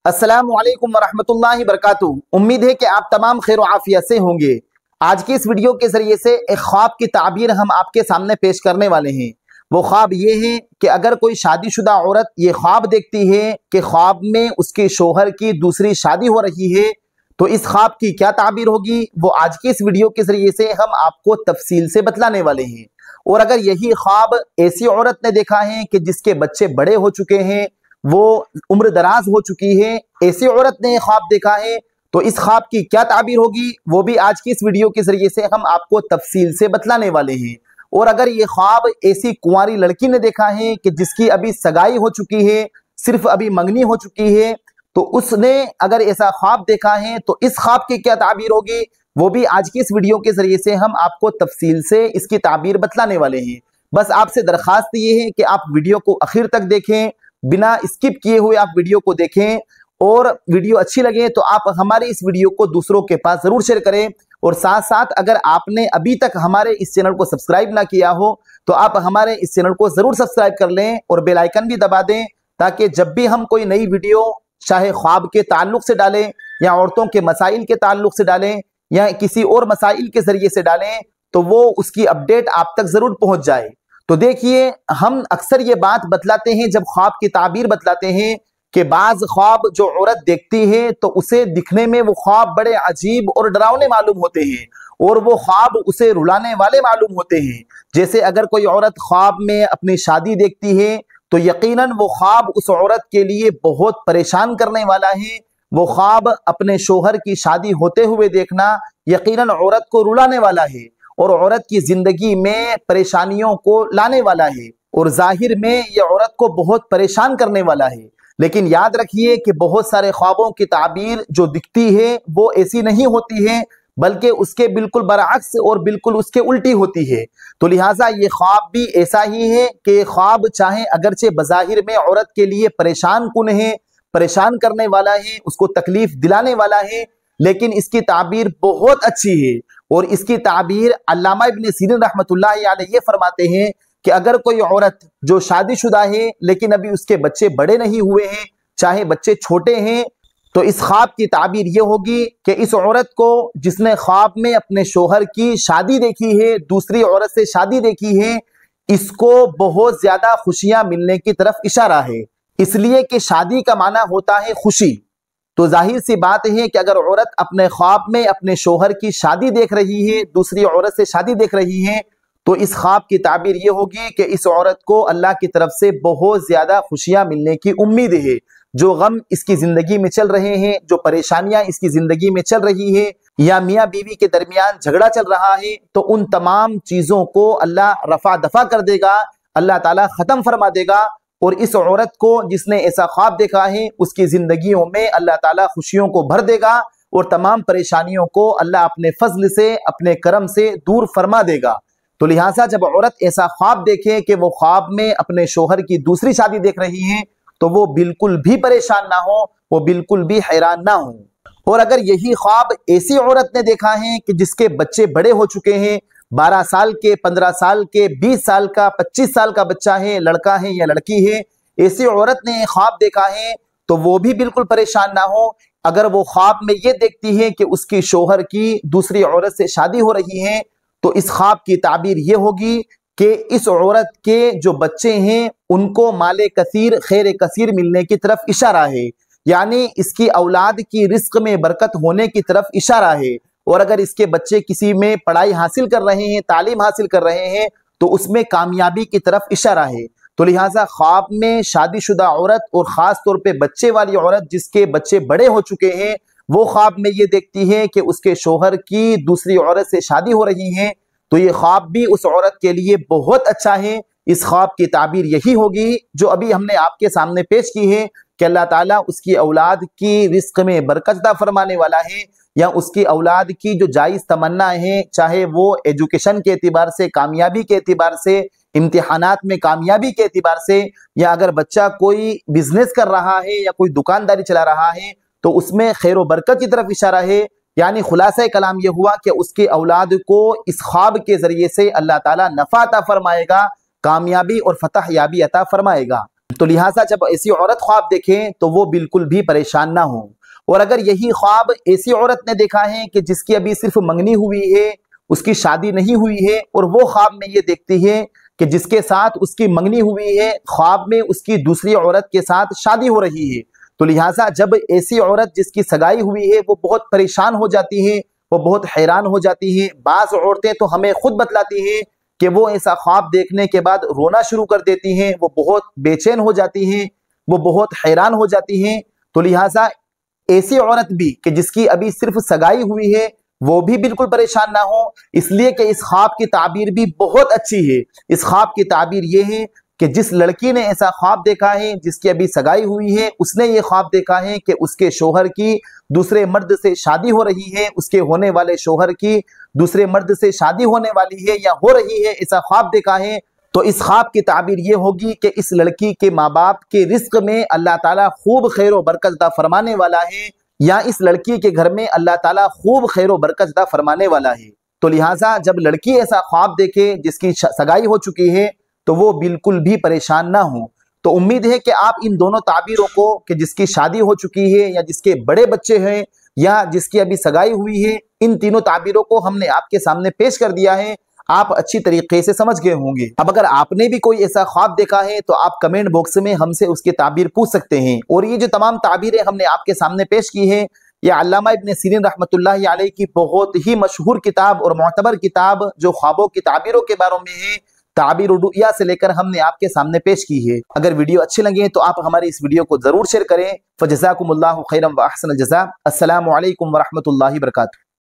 अस्सलामु अलैकुम वरहमतुल्लाहि वबरकातुहू। उम्मीद है कि आप तमाम खैर आफियत से होंगे। आज की इस वीडियो के जरिए से एक ख्वाब की ताबीर हम आपके सामने पेश करने वाले हैं। वो ख्वाब ये है कि अगर कोई शादीशुदा औरत ये ख्वाब देखती है कि ख्वाब में उसके शोहर की दूसरी शादी हो रही है तो इस ख्वाब की क्या ताबीर होगी, वो आज की इस वीडियो के जरिए से हम आपको तफसील से बतलाने वाले हैं। और अगर यही ख्वाब ऐसी औरत ने देखा है कि जिसके बच्चे बड़े हो चुके हैं, वो उम्र दराज हो चुकी है, ऐसी औरत ने ख्वाब देखा है तो इस ख्वाब की क्या ताबीर होगी, वो भी आज की इस वीडियो के जरिए से हम आपको तफसील से बतलाने वाले हैं। और अगर ये ख्वाब ऐसी कुंवारी लड़की ने देखा है कि जिसकी अभी सगाई हो चुकी है, सिर्फ अभी मंगनी हो चुकी है, तो उसने अगर ऐसा ख्वाब देखा है तो इस ख्वाब की क्या ताबीर होगी, वो भी आज की इस वीडियो के जरिए से हम आपको तफसील से इसकी ताबीर बतलाने वाले हैं। बस आपसे दरखास्त ये है कि आप वीडियो को आखिर तक देखें, बिना स्किप किए हुए आप वीडियो को देखें, और वीडियो अच्छी लगे तो आप हमारे इस वीडियो को दूसरों के पास जरूर शेयर करें। और साथ साथ अगर आपने अभी तक हमारे इस चैनल को सब्सक्राइब ना किया हो तो आप हमारे इस चैनल को जरूर सब्सक्राइब कर लें और बेल आइकन भी दबा दें, ताकि जब भी हम कोई नई वीडियो चाहे ख्वाब के ताल्लुक से डालें या औरतों के मसाइल के ताल्लुक से डालें या किसी और मसाइल के जरिए से डालें तो वो उसकी अपडेट आप तक जरूर पहुंच जाए। तो देखिए, हम अक्सर ये बात बतलाते हैं जब ख्वाब की ताबीर बतलाते हैं कि बाज ख्वाब जो औरत देखती है तो उसे दिखने में वो ख्वाब बड़े अजीब और डरावने मालूम होते हैं और वो ख्वाब उसे रुलाने वाले मालूम होते हैं। जैसे अगर कोई औरत ख्वाब में अपनी शादी देखती है तो यकीनन वो ख्वाब उस औरत के लिए बहुत परेशान करने वाला है। वो ख्वाब अपने शोहर की शादी होते हुए देखना यकीनन औरत को रुलाने वाला है और औरत की जिंदगी में परेशानियों को लाने वाला है और जाहिर में ये औरत को बहुत परेशान करने वाला है। लेकिन याद रखिए कि बहुत सारे ख्वाबों की ताबीर जो दिखती है वो ऐसी नहीं होती है, बल्कि उसके बिल्कुल बरअक्स और बिल्कुल उसके उल्टी होती है। तो लिहाजा ये ख्वाब भी ऐसा ही है कि ख्वाब चाहे अगरचे बज़ाहिर में औरत के लिए परेशान कुन है, परेशान करने वाला है, उसको तकलीफ दिलाने वाला है, लेकिन इसकी ताबीर बहुत अच्छी है। और इसकी ताबीर अल्लामा इब्न सीरीन रहमतुल्लाहि अलैहि ये फरमाते हैं कि अगर कोई औरत जो शादीशुदा है लेकिन अभी उसके बच्चे बड़े नहीं हुए हैं, चाहे बच्चे छोटे हैं, तो इस ख्वाब की ताबीर ये होगी कि इस औरत को जिसने ख्वाब में अपने शोहर की शादी देखी है, दूसरी औरत से शादी देखी है, इसको बहुत ज्यादा खुशियां मिलने की तरफ इशारा है। इसलिए कि शादी का माना होता है खुशी। तो जाहिर सी बात है कि अगर औरत अपने ख्वाब में अपने शोहर की शादी देख रही है, दूसरी औरत से शादी देख रही है, तो इस ख्वाब की ताबीर ये होगी कि इस औरत को अल्लाह की तरफ से बहुत ज्यादा खुशियां मिलने की उम्मीद है। जो गम इसकी जिंदगी में चल रहे हैं, जो परेशानियां इसकी जिंदगी में चल रही है, या मियाँ बीवी के दरमियान झगड़ा चल रहा है, तो उन तमाम चीजों को अल्लाह रफा दफा कर देगा, अल्लाह ताला खत्म फरमा देगा। और इस औरत को जिसने ऐसा ख्वाब देखा है उसकी जिंदगियों में अल्लाह ताला खुशियों को भर देगा और तमाम परेशानियों को अल्लाह अपने फजल से, अपने करम से दूर फरमा देगा। तो लिहाजा जब औरत ऐसा ख्वाब देखे कि वो ख्वाब में अपने शोहर की दूसरी शादी देख रही है तो वो बिल्कुल भी परेशान ना हो, वो बिल्कुल भी हैरान ना हो। और अगर यही ख्वाब ऐसी औरत ने देखा है कि जिसके बच्चे बड़े हो चुके हैं, 12 साल के, 15 साल के, 20 साल का, 25 साल का बच्चा है, लड़का है या लड़की है, ऐसी औरत ने ख्वाब देखा है तो वो भी बिल्कुल परेशान ना हो। अगर वो ख्वाब में ये देखती है कि उसकी शोहर की दूसरी औरत से शादी हो रही है तो इस ख्वाब की ताबीर ये होगी कि इस औरत के जो बच्चे हैं उनको माले कसीर, खैर कसीर मिलने की तरफ इशारा है, यानी इसकी औलाद की रिस्क में बरकत होने की तरफ इशारा है। और अगर इसके बच्चे किसी में पढ़ाई हासिल कर रहे हैं, तालीम हासिल कर रहे हैं, तो उसमें कामयाबी की तरफ इशारा है। तो लिहाजा ख्वाब में शादीशुदा औरत और खास तौर पे बच्चे वाली औरत जिसके बच्चे बड़े हो चुके हैं, वो ख्वाब में ये देखती है कि उसके शोहर की दूसरी औरत से शादी हो रही है, तो ये ख्वाब भी उस औरत के लिए बहुत अच्छा है। इस ख्वाब की ताबीर यही होगी जो अभी हमने आपके सामने पेश की है कि अल्लाह ताला उसकी औलाद की रिस्क में बरकत अता फरमाने वाला है, या उसकी औलाद की जो जायज़ तमन्ना है, चाहे वो एजुकेशन के एतबार से, कामयाबी के एतबार से, इम्तिहानात में कामयाबी के एतबार से, या अगर बच्चा कोई बिजनेस कर रहा है या कोई दुकानदारी चला रहा है तो उसमें खैर व बरकत की तरफ इशारा है। यानी खुलासा कलाम यह हुआ कि उसकी औलाद को इस ख्वाब के जरिए से अल्लाह ताला नफा अता फरमाएगा, कामयाबी और फतह याबी अता फरमाएगा। तो लिहाजा जब ऐसी औरत ख्वाब देखें तो वो बिल्कुल भी परेशान ना हो। और अगर यही ख्वाब ऐसी औरत ने देखा है कि जिसकी अभी सिर्फ मंगनी हुई है, उसकी शादी नहीं हुई है, और वो ख्वाब में ये देखती है कि जिसके साथ उसकी मंगनी हुई है ख्वाब में उसकी दूसरी औरत के साथ शादी हो रही है, तो लिहाजा जब ऐसी औरत जिसकी सगाई हुई है वो बहुत परेशान हो जाती है, वो बहुत हैरान हो जाती है। बाज औरतें तो हमें खुद बतलाती हैं कि वो ऐसा ख्वाब देखने के बाद रोना शुरू कर देती हैं, वो बहुत बेचैन हो जाती हैं, वो बहुत हैरान हो जाती हैं। तो लिहाजा ऐसी औरत भी कि जिसकी अभी सिर्फ सगाई हुई है वो भी बिल्कुल परेशान ना हो, इसलिए कि इस ख्वाब की ताबीर भी बहुत अच्छी है। इस ख्वाब की ताबीर ये है कि जिस लड़की ने ऐसा ख्वाब देखा है जिसकी अभी सगाई हुई है, उसने ये ख्वाब देखा है कि उसके शोहर की दूसरे मर्द से शादी हो रही है, उसके होने वाले शोहर की दूसरे मर्द से शादी होने वाली है या हो रही है, ऐसा ख्वाब देखा है, तो इस ख्वाब की ताबीर ये होगी कि इस लड़की के माँ बाप के रिस्क में अल्लाह ताला खूब खैर व बरकत अता फरमाने वाला है, या इस लड़की के घर में अल्लाह ताला खूब खैर व बरकत अता फरमाने वाला है। तो लिहाजा जब लड़की ऐसा ख्वाब देखे जिसकी सगाई हो चुकी है तो वो बिल्कुल भी परेशान ना हो। तो उम्मीद है कि आप इन दोनों ताबीरों को, कि जिसकी शादी हो चुकी है या जिसके बड़े बच्चे हैं या जिसकी अभी सगाई हुई है, इन तीनों ताबीरों को हमने आपके सामने पेश कर दिया है, आप अच्छी तरीके से समझ गए होंगे। अब अगर आपने भी कोई ऐसा ख्वाब देखा है तो आप कमेंट बॉक्स में हमसे उसकी ताबीर पूछ सकते हैं। और ये जो तमाम ताबीरें हमने आपके सामने पेश की है, ये अल्लामा इब्न सीरीन रहमतुल्लाहि अलैह की बहुत ही मशहूर किताब और मोतबर किताब जो ख्वाबों की ताबीरों के बारे में है, ताबीर रुया से लेकर हमने आपके सामने पेश की है। अगर वीडियो अच्छी लगे तो आप हमारी इस वीडियो को जरूर शेयर करें। फजज़ाकुमुल्लाहु खैरन व अहसनल जज़ा। अस्सलामु अलैकुम व रहमतुल्लाहि व बरकातुहू।